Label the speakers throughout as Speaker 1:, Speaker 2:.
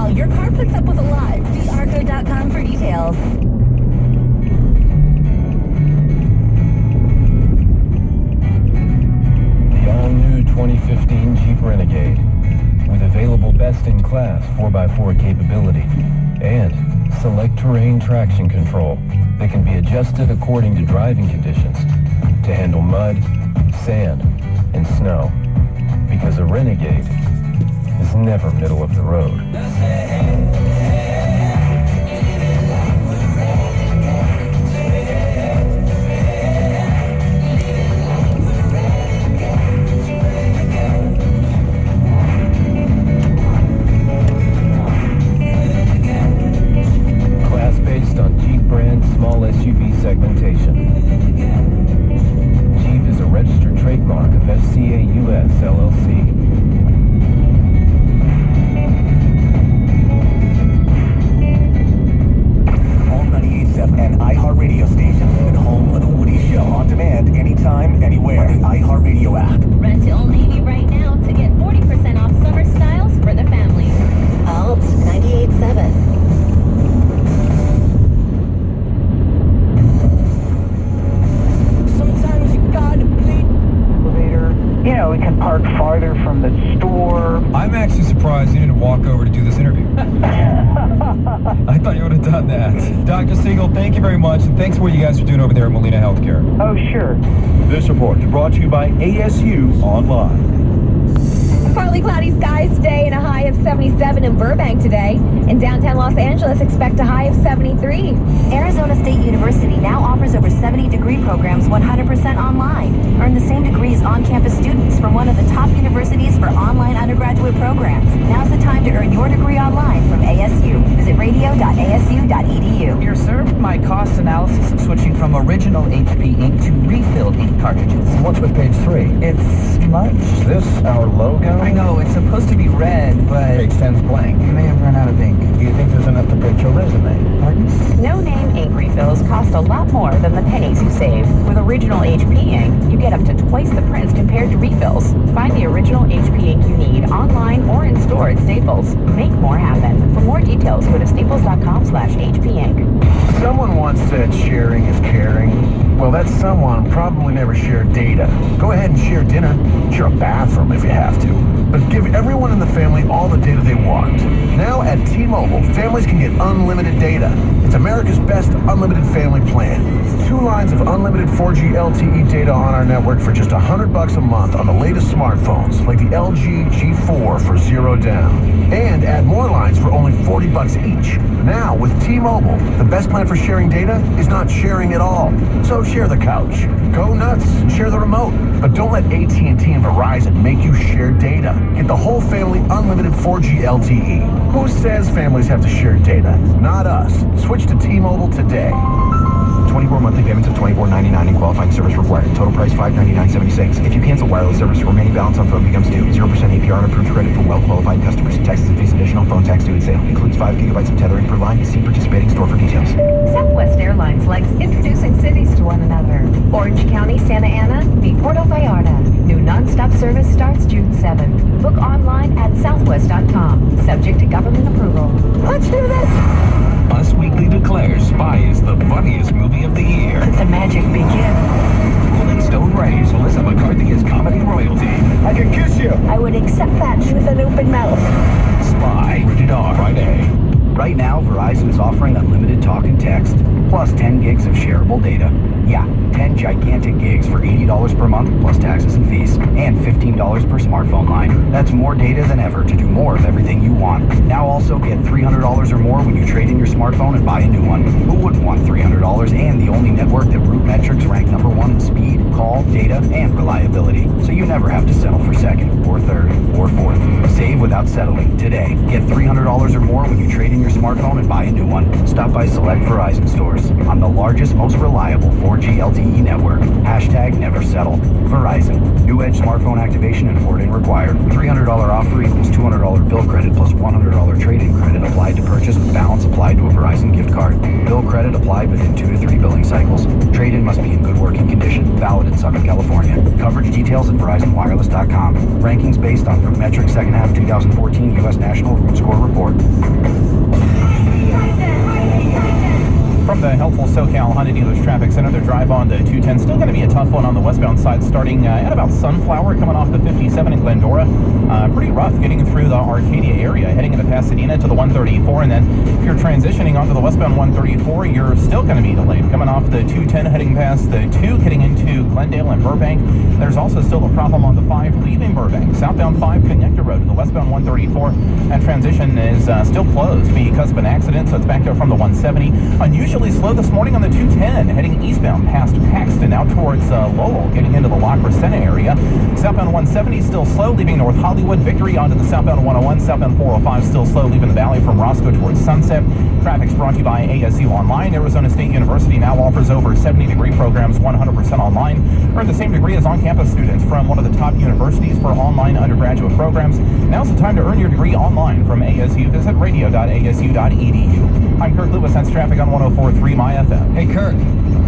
Speaker 1: all your car puts up with a lot. See arco.com for details.
Speaker 2: The all-new 2015 Jeep Renegade with available best-in-class 4x4 capability and select terrain traction control that can be adjusted according to driving conditions to handle mud, sand, and snow. Because a Renegade is never middle of the road. Class based on Jeep brand small SUV segmentation. Jeep is a registered trademark of FCA US LLC.
Speaker 3: An iHeartRadio station and home of the Woody Show on demand anytime, anywhere. The iHeartRadio app.
Speaker 1: Rent to Old Navy right now to get 40% off summer styles for the family. Alt 98.7.
Speaker 4: Sometimes you gotta bleed. Elevator. You know, we can park farther from the store.
Speaker 5: I'm actually surprised you didn't walk over to do this interview. I thought you would have done that. Dr. Siegel, thank you very much, and thanks for what you guys are doing over there at Molina Healthcare.
Speaker 4: Oh, sure.
Speaker 6: This report is brought to you by ASU Online.
Speaker 1: Partly cloudy skies today and a high of 77 in Burbank today. In downtown Los Angeles, expect a high of 73.
Speaker 7: Arizona State University now offers over 70 degree programs 100% online. Earn the same degrees on-campus students from one of the top universities for online undergraduate programs. Now's the time to earn your degree online from ASU. Visit radio.asu.edu.
Speaker 8: Here, sir, my cost analysis of switching from original HP ink to refilled ink cartridges.
Speaker 2: What's with page 3?
Speaker 8: It's smudged.
Speaker 2: Is this our logo?
Speaker 8: I know, it's supposed to be red, but
Speaker 2: Page 10's blank.
Speaker 8: you may have run out of ink.
Speaker 2: Do you think there's enough to print your resume?
Speaker 8: Pardon?
Speaker 9: No-name ink refills cost a lot more than the pennies you save. With original HP ink, you get up to twice the prints compared to refills. Find the original HP ink you need online or in store at Staples. Make more happen. For more details, go to staples.com/HPink.
Speaker 2: Someone once said sharing is caring. Well, that someone probably never shared data. Go ahead and share dinner. Share a bathroom if you have to. But give everyone in the family all the data they want. Now at T-Mobile, families can get unlimited data. It's America's best unlimited family plan. 2 lines of unlimited 4G LTE data on our network for just $100 a month on the latest smartphones, like the LG G4 for $0 down. And add more lines for only $40 each. Now, with T-Mobile, the best plan for sharing data is not sharing at all. So share the couch. Go nuts and share the remote. But don't let AT&T and Verizon make you share data. Get the whole family unlimited 4G LTE. Who says families have to share data? Not us. Switch to T-Mobile today.
Speaker 10: 24 monthly payments of $24.99 and qualifying service required. Total price $599.76. If you cancel wireless service, remaining balance on phone becomes due. 0% APR and approved credit for well-qualified customers. Taxes and fees additional. Phone tax due at sale. Includes 5 gigabytes of tethering per line. See participating store for details.
Speaker 9: Southwest Airlines likes introducing cities to one another. Orange County, Santa Ana, meet Puerto Vallarta. New nonstop service starts June 7th. Book online at southwest.com. Subject to government approval. Let's do this!
Speaker 11: Us Weekly declares Spy is the funniest movie of the year.
Speaker 9: Let the magic begin.
Speaker 11: Rolling Stone raves Melissa McCarthy as comedy royalty.
Speaker 4: I can kiss you.
Speaker 1: I would accept that with an open mouth.
Speaker 11: Spy, rated R, Friday.
Speaker 3: Right now, Verizon is offering unlimited talk and text, plus 10 gigs of shareable data. Yeah, 10 gigantic gigs for $80 per month, plus taxes and fees, and $15 per smartphone line. That's more data than ever to do more of everything you want. Now also get $300 or more when you trade in your smartphone and buy a new one. Who wouldn't want $300 and the only network that Root Metrics rank #1 in speed, call, data, and reliability? So you never have to settle for second, or third, or fourth. Save without settling today. Get $300 or more when you trade in your smartphone and buy a new one. Stop by select Verizon stores on the largest, most reliable 4G LTE network. Hashtag never settle. Verizon. New Edge smartphone activation and porting required. $300 offer equals $200 bill credit plus $100 trade-in credit applied to purchase with balance applied to a Verizon gift card. Bill credit applied within 2 to 3 billing cycles. Trade-in must be in good working condition. Valid in Southern California. Coverage Coverage details at VerizonWireless.com. Rankings based on Root Metrics second half 2014 U.S. National Root Score Report.
Speaker 12: From the helpful SoCal Honda Dealers Traffic Center, the drive on the 210 still going to be a tough one on the westbound side, starting at about Sunflower, coming off the 57 in Glendora. Pretty rough getting through the Arcadia area, heading into Pasadena to the 134, and then if you're transitioning onto the westbound 134, you're still going to be delayed coming off the 210, heading past the 2, getting into Glendale and Burbank. There's also still a problem on the 5 leaving Burbank. Southbound 5 Connector Road to the westbound 134. That transition is still closed because of an accident, so it's backed up from the 170. Unusually slow this morning on the 210, heading eastbound past Paxton out towards Lowell, getting into the La Crescenta area. Southbound 170 still slow, leaving North Hollywood. Victory onto the southbound 101. Southbound 405 still slow, leaving the valley from Roscoe towards Sunset. Traffic's brought to you by ASU Online. Arizona State University now offers over 70-degree programs 100% online. Earn the same degree as on-campus students from one of the top universities for online undergraduate programs. Now's the time to earn your degree online from ASU. Visit radio.asu.edu. I'm Kirk Lewis. That's traffic on 104.3 My FM.
Speaker 8: Hey, Kirk.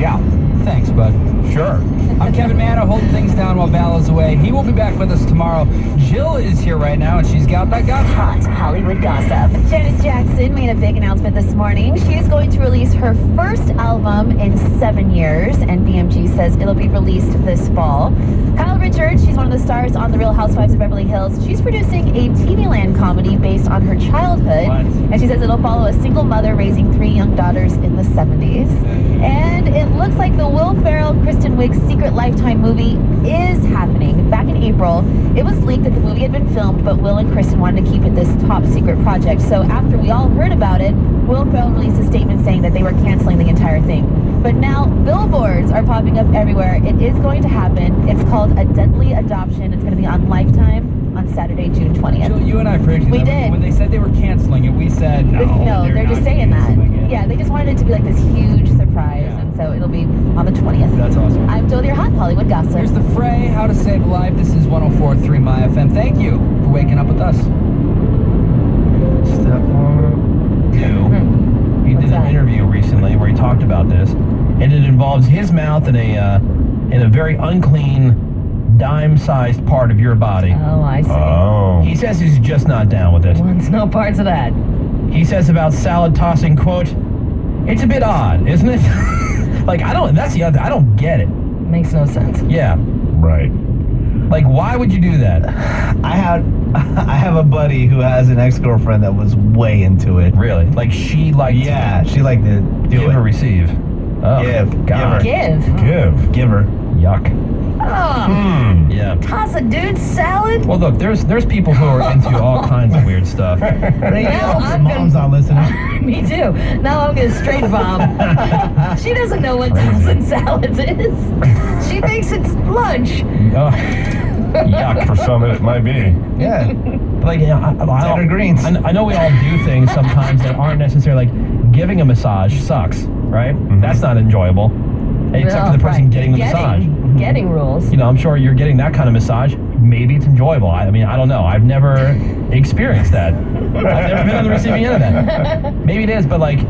Speaker 12: Yeah.
Speaker 8: Thanks, bud.
Speaker 12: Sure.
Speaker 8: I'm Kevin Manno, holding things down while Val is away. He will be back with us tomorrow. Jill is here right now, and she's got that gossip.
Speaker 1: Hot Hollywood gossip. Janice Jackson made a big announcement this morning. She is going to release her first album in 7 years, and BMG says it'll be released this fall. Kyle Richards, she's one of the stars on The Real Housewives of Beverly Hills. She's producing a TV Land comedy based on her childhood, and she says it'll follow a single mother raising 3 young daughters in the 70s. And it looks like the Will Ferrell, Kristen Wiig's Secret Lifetime movie is happening. Back in April, it was leaked that the movie had been filmed, but Will and Kristen wanted to keep it this top secret project. So after we all heard about it, Will Ferrell released a statement saying that they were canceling the entire thing. But now billboards are popping up everywhere. It is going to happen. It's called A Deadly Adoption. It's going to be on Lifetime on Saturday, June 20th.
Speaker 8: Jill, you and I predicted
Speaker 1: We
Speaker 8: that.
Speaker 1: did.
Speaker 8: When they said they were canceling it, we said no.
Speaker 1: No, they're just saying that. Yeah, they just wanted it to be like this huge surprise, and so it'll be on the 20th.
Speaker 8: That's awesome.
Speaker 1: I'm Jill, your hot Hollywood gossip.
Speaker 8: Here's the fray, how to save a life. This is 104.3 My FM. Thank you for waking up with us.
Speaker 6: Step 1, 2. He did an interview recently where he talked about this, and it involves his mouth in a very unclean, dime-sized part of your body.
Speaker 1: Oh, I see.
Speaker 6: Oh. He says he's just not down with it.
Speaker 1: Wants no parts of that.
Speaker 6: He says about salad tossing, quote, "It's a bit odd, isn't it?" Like, I don't get it.
Speaker 1: Makes no sense.
Speaker 6: Yeah. Right. Like, why would you do that?
Speaker 13: I have a buddy who has an ex-girlfriend that was way into it.
Speaker 6: Really? Like, she liked
Speaker 13: she liked to do
Speaker 6: give
Speaker 13: it.
Speaker 6: or receive? Oh,
Speaker 13: Give.
Speaker 6: God.
Speaker 13: Give her.
Speaker 6: Yuck.
Speaker 1: Oh.
Speaker 6: Yeah.
Speaker 1: Toss a dude's salad?
Speaker 6: Well, look, there's people who are into all kinds of weird stuff.
Speaker 13: Mom's not listening.
Speaker 1: Me too. Now I'm gonna straight bomb. She doesn't know what tossing salads is. She thinks it's lunch.
Speaker 6: Yuck.
Speaker 2: For some, it might be.
Speaker 13: Yeah.
Speaker 6: Like,
Speaker 13: Tender greens.
Speaker 6: I know we all do things sometimes that aren't necessarily, like, giving a massage sucks, right?
Speaker 2: Mm-hmm.
Speaker 6: That's not enjoyable. Except for the person getting the massage.
Speaker 1: Getting rules.
Speaker 6: You know, I'm sure you're getting that kind of massage. Maybe it's enjoyable. I mean, I don't know. I've never experienced that. I've never been on the receiving end of that. Maybe it is, but like,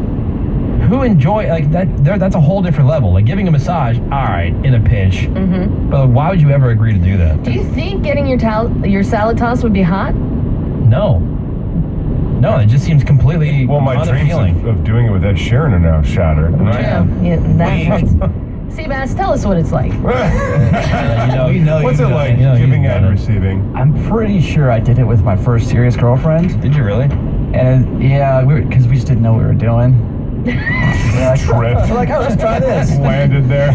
Speaker 6: who enjoy like that? That's a whole different level. Like giving a massage, all right, in a pinch.
Speaker 1: Mm-hmm.
Speaker 6: But why would you ever agree to do that?
Speaker 1: Do you think getting your salad toss would be hot?
Speaker 6: No. No, it just seems completely
Speaker 2: Well, my dreams
Speaker 6: unappealing.
Speaker 2: of doing it with Ed Sheeran are now shattered. Right?
Speaker 1: Yeah, that's... Seabass, tell us what it's like.
Speaker 2: What's it like giving and receiving?
Speaker 14: I'm pretty sure I did it with my first serious girlfriend.
Speaker 6: Did you really?
Speaker 14: And yeah, because we just didn't know what we were doing.
Speaker 2: Tripped.
Speaker 14: We're like, oh, let's try this.
Speaker 2: Landed there.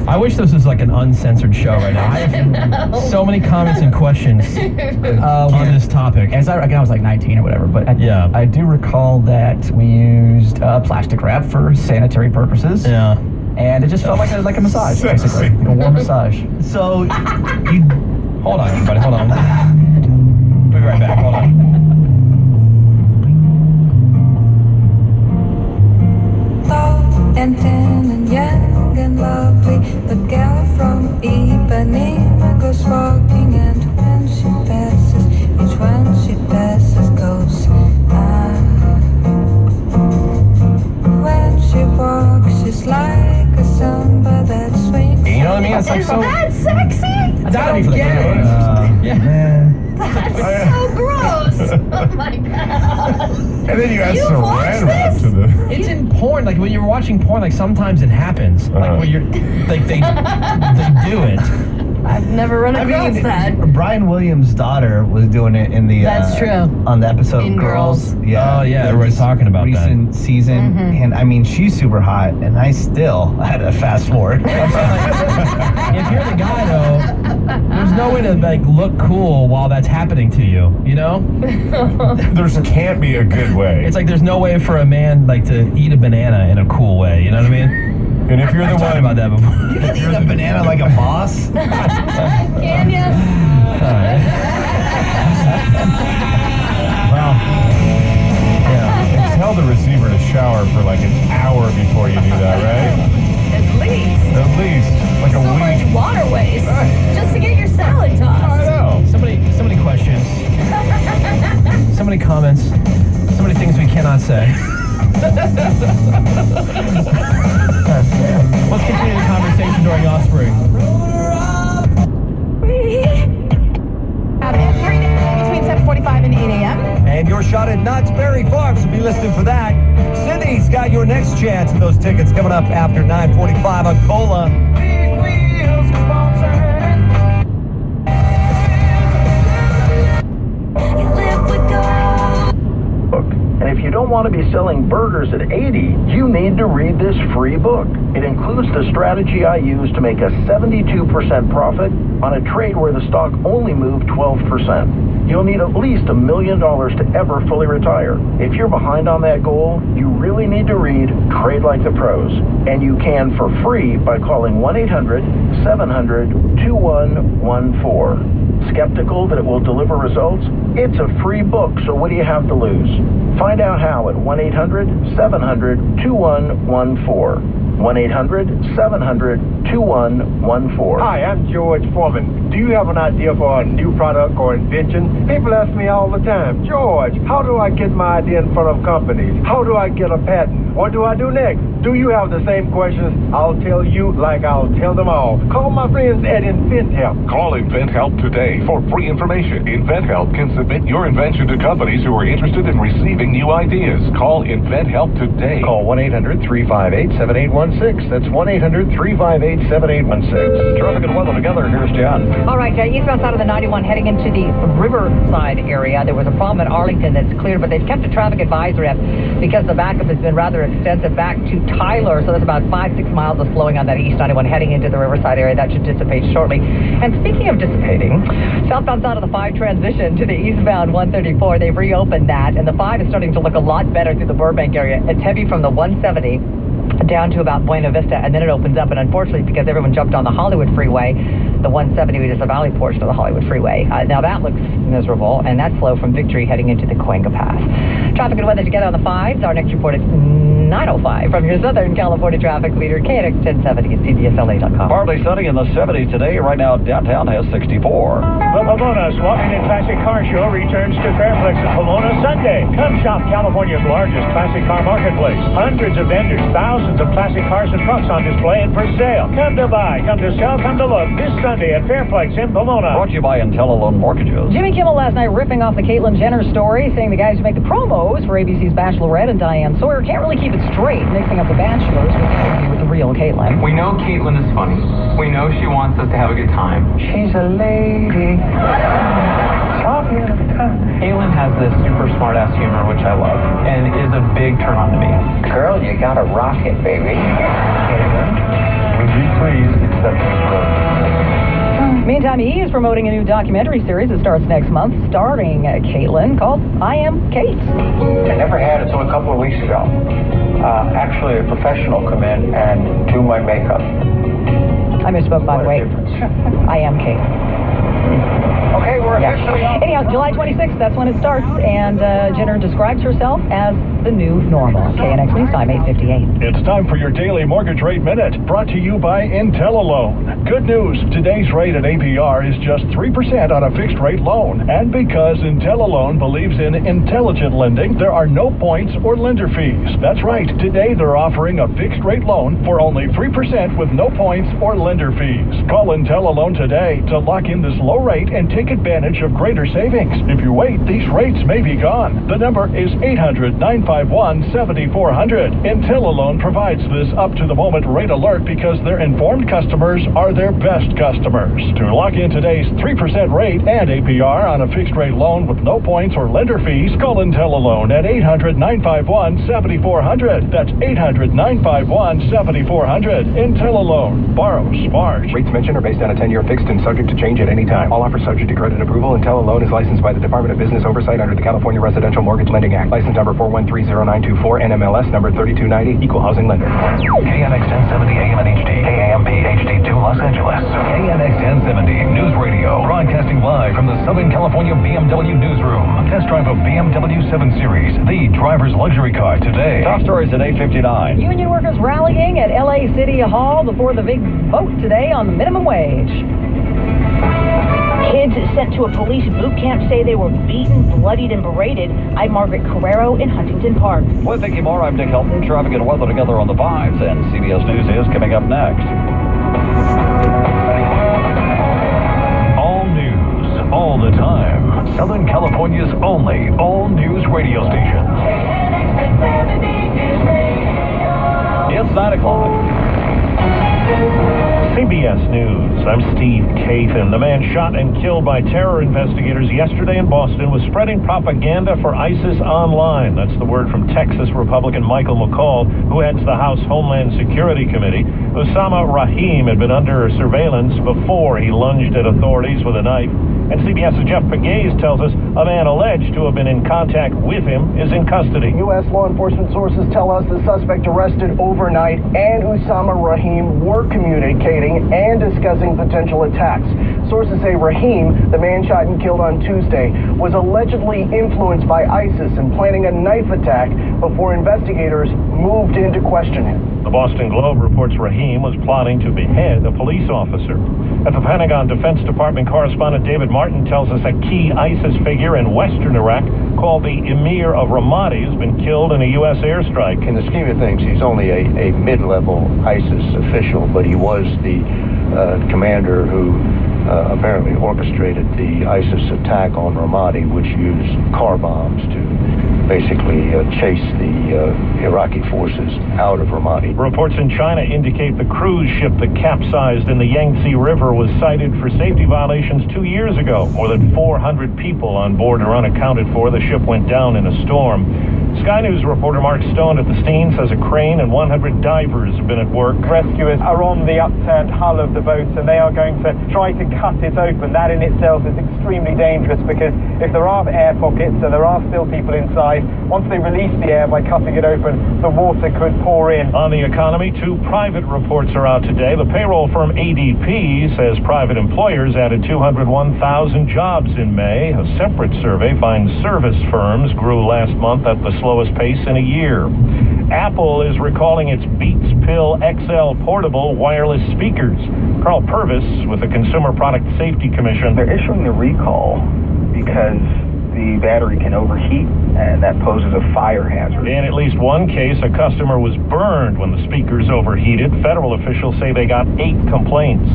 Speaker 6: I wish this was like an uncensored show right now. I have so many comments and questions on this topic.
Speaker 14: And again, I was like 19 or whatever, but I do recall that we used plastic wrap for sanitary purposes.
Speaker 6: Yeah.
Speaker 14: And it just felt like a massage, basically. Like a warm massage.
Speaker 13: So, you...
Speaker 6: Hold on, everybody, hold on. We'll be right back, hold on.
Speaker 15: And thin and young and lovely, the girl from Ipanema goes walking, and when she passes, each one she passes goes When she walks, she's like a samba that swings.
Speaker 6: You know what I mean? It's
Speaker 1: That's so gross. Oh my god.
Speaker 2: And then you add
Speaker 1: You've
Speaker 2: saran
Speaker 1: watched
Speaker 2: wrap
Speaker 1: this?
Speaker 2: to the...
Speaker 6: It's in porn. Like when you're watching porn, like sometimes it happens. Like when you're, like they do it.
Speaker 1: I've never run across that.
Speaker 13: Brian Williams' daughter was doing it in the.
Speaker 1: That's true.
Speaker 13: On the episode
Speaker 1: In
Speaker 13: of Girls.
Speaker 6: Yeah. Oh yeah, everybody's talking about
Speaker 13: recent season, and I mean she's super hot, and I still had to fast forward.
Speaker 6: If you're the guy though, there's no way to like look cool while that's happening to you. You know?
Speaker 2: There can't be a good way.
Speaker 6: It's like there's no way for a man like to eat a banana in a cool way. You know what I mean?
Speaker 2: And if you're the one
Speaker 6: about that before,
Speaker 13: You can eat a banana like a boss.
Speaker 1: Can ya?
Speaker 2: Well, yeah. Tell the receiver to shower for like an hour before you do that, right?
Speaker 1: At least.
Speaker 2: At least. Like a
Speaker 1: So
Speaker 2: week.
Speaker 1: much water waste. Just to get your salad tossed.
Speaker 2: I know.
Speaker 6: so many questions, so many comments, so many things we cannot say. Let's continue the conversation during Offspring.
Speaker 1: Between 7:45 and 8 a.m.
Speaker 16: And your shot at Knott's Berry Farm, so be listening for that. Sydney's got your next chance at those tickets coming up after 9:45 on Cola.
Speaker 17: And if you don't want to be selling burgers at 80, you need to read this free book. It includes the strategy I use to make a 72% profit on a trade where the stock only moved 12%. You'll need at least $1 million to ever fully retire. If you're behind on that goal, you really need to read Trade Like the Pros. And you can for free by calling 1-800-700-2114. Skeptical that it will deliver results? It's a free book, so what do you have to lose? Find out how at 1-800-700-2114. 1-800-700-2114.
Speaker 18: Hi, I'm George Foreman. Do you have an idea for a new product or invention? People ask me all the time, George, how do I get my idea in front of companies? How do I get a patent? What do I do next? Do you have the same questions? I'll tell you like I'll tell them all. Call my friends at InventHelp.
Speaker 11: Call InventHelp today for free information. InventHelp can submit your invention to companies who are interested in receiving new ideas. Call InventHelp today.
Speaker 18: Call 1-800-358-7816. That's 1-800-358-7816. Traffic and weather together. Here's John.
Speaker 9: All right, eastbound side of the 91 heading into the Riverside area. There was a problem at Arlington that's cleared, but they've kept a traffic advisory up because the backup has been rather extensive back to Tyler. So there's about 5-6 miles of slowing on that East 91 heading into the Riverside area. That should dissipate shortly. And speaking of dissipating, southbound side of the 5 transition to the eastbound 134, they've reopened that, and the 5 is starting to look a lot better through the Burbank area. It's heavy from the 170 down to about Buena Vista, and then it opens up, and unfortunately, because everyone jumped on the Hollywood Freeway, the 170 is the valley portion of the Hollywood Freeway. Now that looks miserable, and that's slow from Victory heading into the Cahuenga Pass. Traffic and weather together on the 5s. Our next report is 9:05 from your Southern California traffic leader, KNX 1070 at CBSLA.com.
Speaker 19: Partly sunny in the 70s today. Right now, downtown has 64.
Speaker 20: The Pomona's Walking in Classic Car Show returns to Fairplex in Pomona Sunday. Come shop California's largest classic car marketplace. Hundreds of vendors, thousands of classic cars and trucks on display and for sale. Come to buy, come to sell, come to look this Sunday at Fairplex in Pomona.
Speaker 19: Brought to you by IntelliLoan Mortgages.
Speaker 9: Jimmy Kimmel last night ripping off the Caitlyn Jenner story, saying the guys who make the promos for ABC's Bachelorette and Diane Sawyer can't really keep it straight, mixing up the Bachelors with the real Caitlyn.
Speaker 21: We know Caitlyn is funny. We know she wants us to have a good time.
Speaker 4: She's a lady.
Speaker 21: Caitlyn has this super smart-ass humor, which I love, and is a big turn-on to me.
Speaker 4: Girl, you gotta rock it, baby. Would you please accept this rose?
Speaker 9: Meantime, he is promoting a new documentary series that starts next month, starring Caitlyn, called I Am Kate.
Speaker 4: I never had until a couple of weeks ago. Actually, a professional come in and do my makeup.
Speaker 9: I misspoke, by the way. I Am Kate.
Speaker 4: Okay, we're officially on.
Speaker 9: Anyhow, July 26th, that's when it starts, and Jenner describes herself as the new normal. KNX News Time, 8:58.
Speaker 20: It's time for your daily mortgage rate minute, brought to you by IntelliLoan. Good news, today's rate at APR is just 3% on a fixed rate loan. And because IntelliLoan believes in intelligent lending, there are no points or lender fees. That's right, today they're offering a fixed rate loan for only 3% with no points or lender fees. Call IntelliLoan today to lock in this low rate and take advantage of greater savings. savings. If you wait, these rates may be gone. The number is 800-951-7400. IntelliLoan provides this up-to-the-moment rate alert because their informed customers are their best customers. To lock in today's 3% rate and APR on a fixed-rate loan with no points or lender fees, call IntelliLoan at 800-951-7400. That's 800-951-7400. IntelliLoan. Borrow smart.
Speaker 10: Rates mentioned are based on a 10-year fixed and subject to change at any time. All offers subject to credit approval. IntelliLoan is licensed by the Department of Business Oversight under the California Residential Mortgage Lending Act. License number 4130924, NMLS number 3290, Equal Housing Lender.
Speaker 11: KNX 1070 AM and HD, KAMP HD2 Los Angeles. KNX 1070 News Radio, broadcasting live from the Southern California BMW Newsroom. Test drive a BMW 7 Series, the driver's luxury car today.
Speaker 19: Top stories at 8:59.
Speaker 5: Union workers rallying at LA City Hall before the big vote today on the minimum wage.
Speaker 22: Kids sent to a police boot camp say they were beaten, bloodied, and berated. I'm Margaret Carrero in Huntington Park.
Speaker 19: With Vicky Moore, I'm Dick Hilton. Traffic and weather together on the 5s, and CBS News is coming up next.
Speaker 11: All news, all the time. Southern California's only all-news radio station.
Speaker 19: It's 9 o'clock.
Speaker 23: CBS News, I'm Steve Kathan. The man shot and killed by terror investigators yesterday in Boston was spreading propaganda for ISIS online. That's the word from Texas Republican Michael McCall, who heads the House Homeland Security Committee. Osama Rahim had been under surveillance before he lunged at authorities with a knife. And CBS's Jeff Pegues tells us a man alleged to have been in contact with him is in custody.
Speaker 24: U.S. law enforcement sources tell us the suspect arrested overnight and Osama Rahim were communicating and discussing potential attacks. Sources say Rahim, the man shot and killed on Tuesday, was allegedly influenced by ISIS and planning a knife attack before investigators moved in to question him.
Speaker 23: The Boston Globe reports Rahim was plotting to behead a police officer. At the Pentagon Defense Department, correspondent David Martin tells us a key ISIS figure in western Iraq called the Emir of Ramadi has been killed in a U.S. airstrike.
Speaker 25: In the scheme of things, he's only a mid-level ISIS official, but he was the commander who apparently orchestrated the ISIS attack on Ramadi, which used car bombs to basically chase the Iraqi forces out of Ramadi.
Speaker 23: Reports in China indicate the cruise ship that capsized in the Yangtze River was cited for safety violations 2 years ago. More than 400 people on board are unaccounted for. The ship went down in a storm. Sky News reporter Mark Stone at the scene says a crane and 100 divers have been at work.
Speaker 26: Rescuers are on the upturned hull of the boat and they are going to try to cut it open. That in itself is extremely dangerous because if there are air pockets and there are still people inside, once they release the air by cutting it open, the water could pour in.
Speaker 23: On the economy, 2 private reports are out today. The payroll firm ADP says private employers added 201,000 jobs in May. A separate survey finds service firms grew last month at the slowest pace in a year. Apple is recalling its Beats Pill XL portable wireless speakers. Carl Purvis with the Consumer Product Safety Commission.
Speaker 27: They're issuing the recall because the battery can overheat and that poses a fire hazard.
Speaker 23: In at least one case, a customer was burned when the speakers overheated. Federal officials say they got 8 complaints.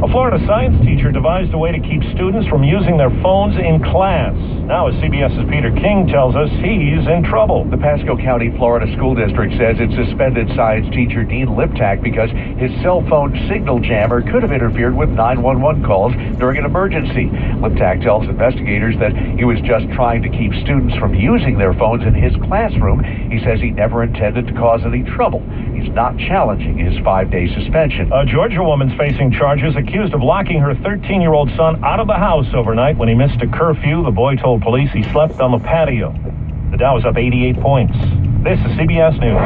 Speaker 23: A Florida science teacher devised a way to keep students from using their phones in class. Now, as CBS's Peter King tells us, he's in trouble.
Speaker 28: The Pasco County, Florida School District says it suspended science teacher Dean Liptak because his cell phone signal jammer could have interfered with 911 calls during an emergency. Liptak tells investigators that he was just trying to keep students from using their phones in his classroom. He says he never intended to cause any trouble. He's not challenging his 5-day suspension.
Speaker 23: A Georgia woman's facing charges accused of locking her 13-year-old son out of the house overnight when he missed a curfew. The boy told police he slept on the patio. The Dow is up 88 points. This is CBS News.